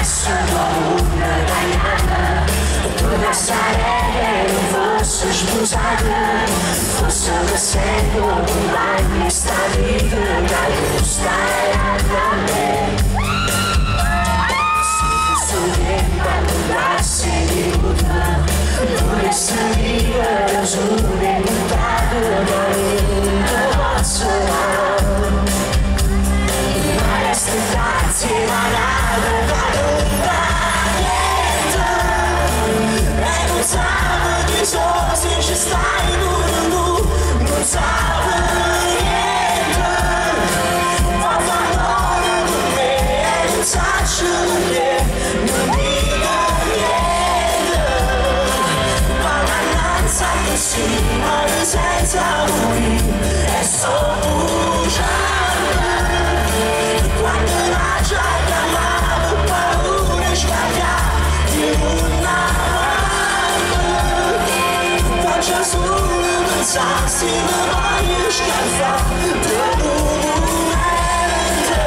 sua uma ganhada. Toda essa areia não fosse esbozada, fosse recendo o banho está livre da luz da era. Se fosse quando nasce miúda, por esse dia eu jurei metade da linda vossa alma. Mas tentar tirar nada da lua quieta, é no sábado que os ossos estão indo no sábado. Senza lui è solo gialla. Quando la giacca amava paura sbagliata di una mano, faccia solo pensarsi ma voglio scaffare per un momento,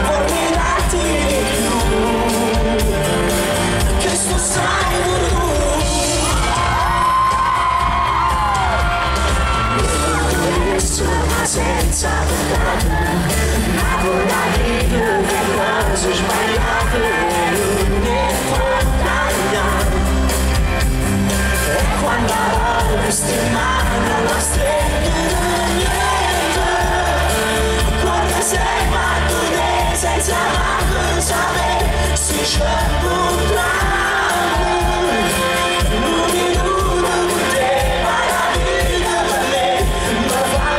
vorrei darti di più che sto sai tu. Senza verdade, ma con la vita che cose sbagliate non è portata. E quando vorresti mano non stringe niente, quando sei matto senza manco sapere si scende un tramo. Un minuto con te, ma la vita per me non fa.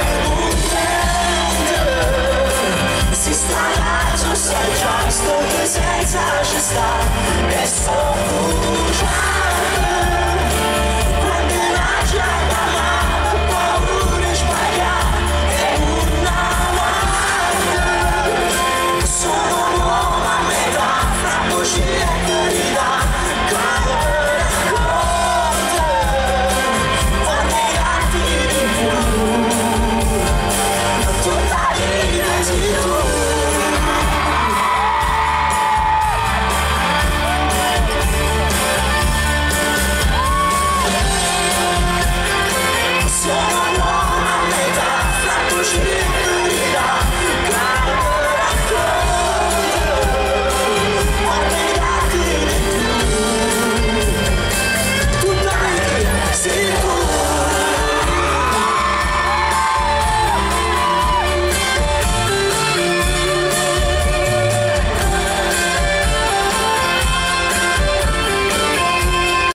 Se già sto che senza ci sta, è solo già.